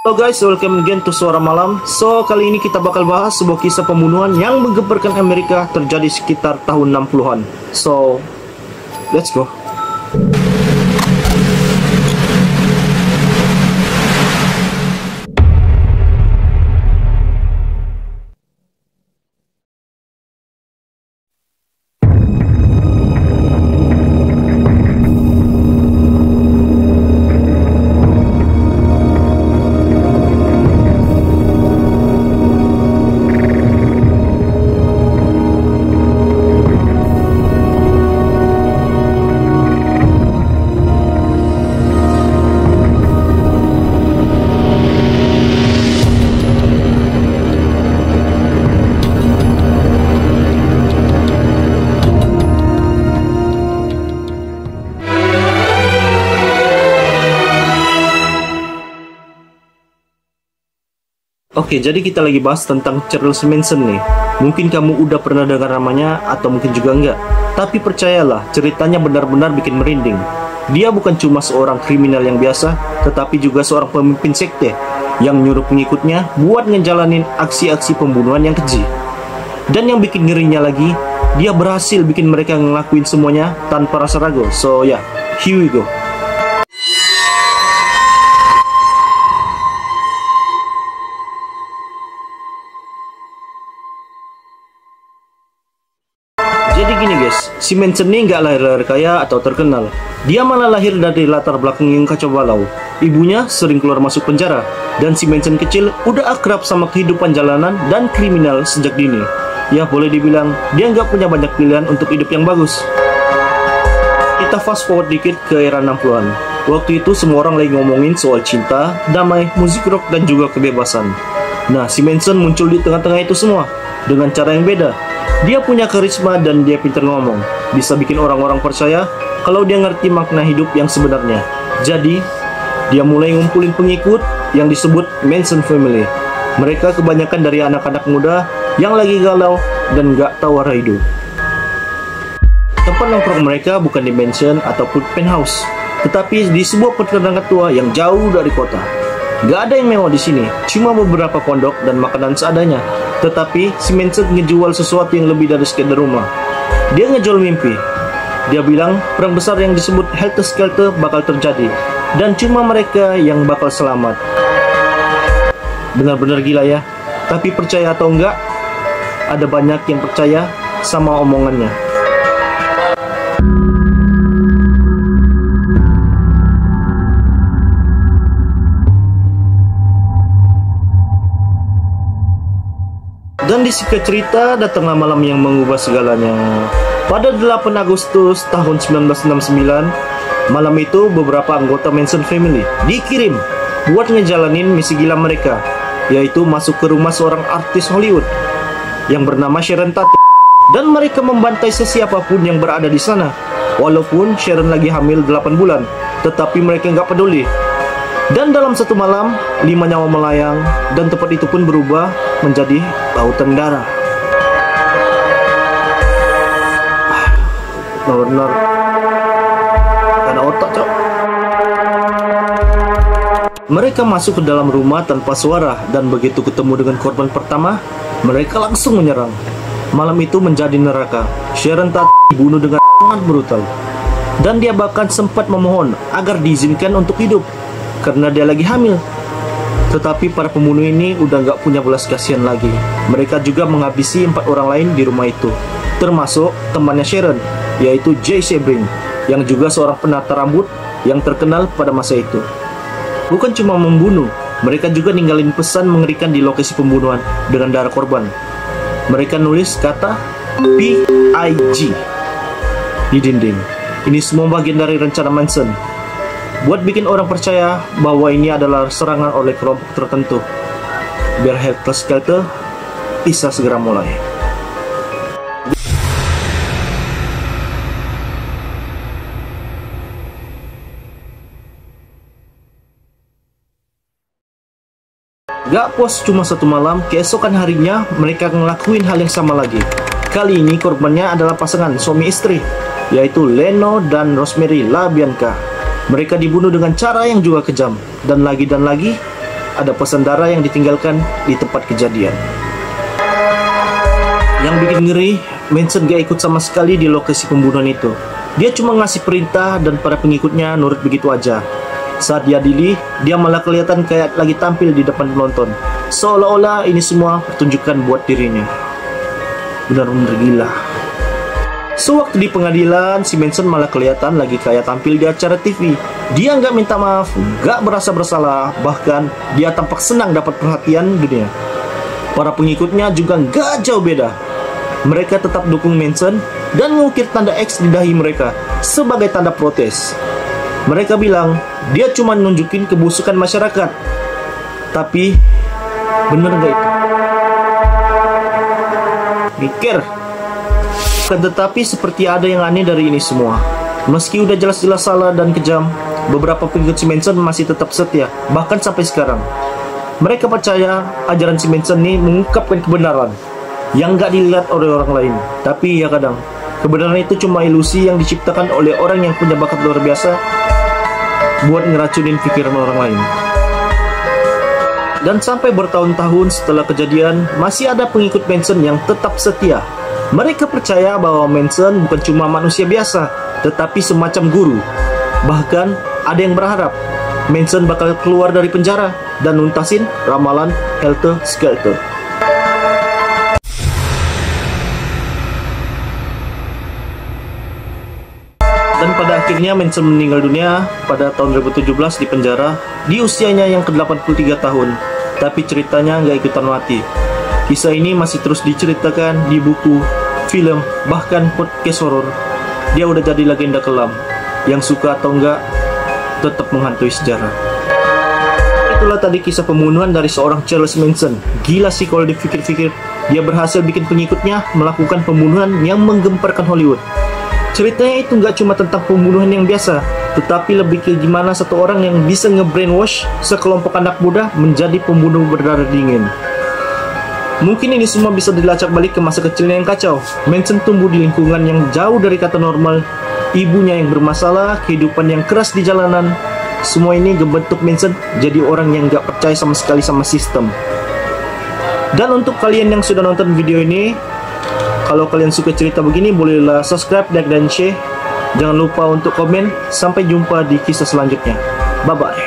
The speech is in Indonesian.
Halo guys, welcome again to Suara Malam. So, kali ini kita bakal bahas sebuah kisah pembunuhan yang menggemparkan Amerika terjadi sekitar tahun 60-an. So, let's go. Oke, jadi kita lagi bahas tentang Charles Manson nih. Mungkin kamu udah pernah dengar namanya atau mungkin juga enggak. Tapi percayalah, ceritanya benar-benar bikin merinding. Dia bukan cuma seorang kriminal yang biasa, tetapi juga seorang pemimpin sekte yang nyuruh pengikutnya buat ngejalanin aksi-aksi pembunuhan yang keji. Dan yang bikin ngerinya lagi, dia berhasil bikin mereka ngelakuin semuanya tanpa rasa ragu. So ya, here we go. Jadi gini guys, si Manson ini nggak lahir kaya atau terkenal. Dia malah lahir dari latar belakang yang kacau balau. Ibunya sering keluar masuk penjara, dan si Manson kecil udah akrab sama kehidupan jalanan dan kriminal sejak dini. Ya boleh dibilang, dia nggak punya banyak pilihan untuk hidup yang bagus. Kita fast forward dikit ke era 60-an. Waktu itu semua orang lagi ngomongin soal cinta, damai, musik rock, dan juga kebebasan. Nah, si Manson muncul di tengah-tengah itu semua, dengan cara yang beda. Dia punya karisma dan dia pintar ngomong. Bisa bikin orang-orang percaya kalau dia ngerti makna hidup yang sebenarnya. Jadi, dia mulai ngumpulin pengikut yang disebut Manson Family. Mereka kebanyakan dari anak-anak muda yang lagi galau dan gak tahu arah hidup. Tempat nongkrong mereka bukan di mansion ataupun penthouse, tetapi di sebuah peternakan tua yang jauh dari kota. Gak ada yang mewah di sini, cuma beberapa pondok dan makanan seadanya. Tetapi si Manson ngejual sesuatu yang lebih dari sekedar rumah. Dia ngejual mimpi. Dia bilang perang besar yang disebut Helter Skelter bakal terjadi, dan cuma mereka yang bakal selamat. Benar-benar gila ya. Tapi percaya atau enggak, ada banyak yang percaya sama omongannya. Dan di singkat cerita, datanglah malam yang mengubah segalanya. Pada 8 Agustus tahun 1969, malam itu beberapa anggota Manson Family dikirim buat ngejalanin misi gila mereka, yaitu masuk ke rumah seorang artis Hollywood yang bernama Sharon Tate. Dan mereka membantai sesiapapun yang berada di sana. Walaupun Sharon lagi hamil 8 bulan, tetapi mereka nggak peduli. Dan dalam satu malam, 5 nyawa melayang, dan tempat itu pun berubah menjadi lautan darah. Benar-benar ada otak, cok. Mereka masuk ke dalam rumah tanpa suara, dan begitu ketemu dengan korban pertama, mereka langsung menyerang. Malam itu menjadi neraka. Sharon Tate dibunuh dengan sangat brutal, dan dia bahkan sempat memohon agar diizinkan untuk hidup karena dia lagi hamil. Tetapi para pembunuh ini udah nggak punya belas kasihan lagi. Mereka juga menghabisi 4 orang lain di rumah itu, termasuk temannya Sharon, yaitu Jay Sebring, yang juga seorang penata rambut yang terkenal pada masa itu. Bukan cuma membunuh, mereka juga ninggalin pesan mengerikan di lokasi pembunuhan dengan darah korban. Mereka nulis kata PIG di dinding. Ini semua bagian dari rencana Manson buat bikin orang percaya bahwa ini adalah serangan oleh kelompok tertentu, biar Helter Skelter bisa segera mulai. Gak puas cuma satu malam, keesokan harinya mereka ngelakuin hal yang sama lagi. Kali ini korbannya adalah pasangan suami istri, yaitu Leno dan Rosemary LaBianca. Mereka dibunuh dengan cara yang juga kejam. Dan lagi ada pesan darah yang ditinggalkan di tempat kejadian. Yang bikin ngeri, Manson gak ikut sama sekali di lokasi pembunuhan itu. Dia cuma ngasih perintah dan para pengikutnya nurut begitu aja. Saat diadili, dia malah kelihatan kayak lagi tampil di depan penonton, seolah-olah ini semua pertunjukan buat dirinya. Benar-benar gila. Sewaktu di pengadilan, si Manson malah kelihatan lagi kayak tampil di acara TV. Dia nggak minta maaf, nggak merasa bersalah, bahkan dia tampak senang dapat perhatian dunia. Para pengikutnya juga nggak jauh beda. Mereka tetap dukung Manson dan mengukir tanda X di dahi mereka sebagai tanda protes. Mereka bilang dia cuma nunjukin kebusukan masyarakat. Tapi bener nggak itu? Mikir. Tetapi seperti ada yang aneh dari ini semua. Meski udah jelas-jelas salah dan kejam, beberapa pengikut si Manson masih tetap setia, bahkan sampai sekarang. Mereka percaya ajaran si Manson ini mengungkapkan kebenaran yang nggak dilihat oleh orang lain. Tapi ya kadang, kebenaran itu cuma ilusi yang diciptakan oleh orang yang punya bakat luar biasa buat ngeracunin pikiran orang lain. Dan sampai bertahun-tahun setelah kejadian, masih ada pengikut Manson yang tetap setia. Mereka percaya bahwa Manson bukan cuma manusia biasa, tetapi semacam guru. Bahkan ada yang berharap Manson bakal keluar dari penjara dan nuntasin ramalan Helter Skelter. Dan pada akhirnya Manson meninggal dunia pada tahun 2017 di penjara di usianya yang ke-83 tahun. Tapi ceritanya nggak ikutan mati. Kisah ini masih terus diceritakan di buku, film, bahkan podcast horor. Dia udah jadi legenda kelam yang suka atau enggak tetap menghantui sejarah. Itulah tadi kisah pembunuhan dari seorang Charles Manson. Gila sih kalau dipikir-pikir, dia berhasil bikin pengikutnya melakukan pembunuhan yang menggemparkan Hollywood. Ceritanya itu nggak cuma tentang pembunuhan yang biasa, tetapi lebih ke gimana satu orang yang bisa nge-brainwash sekelompok anak muda menjadi pembunuh berdarah dingin. Mungkin ini semua bisa dilacak balik ke masa kecilnya yang kacau. Manson tumbuh di lingkungan yang jauh dari kata normal, ibunya yang bermasalah, kehidupan yang keras di jalanan. Semua ini ngebentuk Manson jadi orang yang gak percaya sama sekali sama sistem. Dan untuk kalian yang sudah nonton video ini, kalau kalian suka cerita begini, bolehlah subscribe, like, dan share. Jangan lupa untuk komen. Sampai jumpa di kisah selanjutnya. Bye-bye.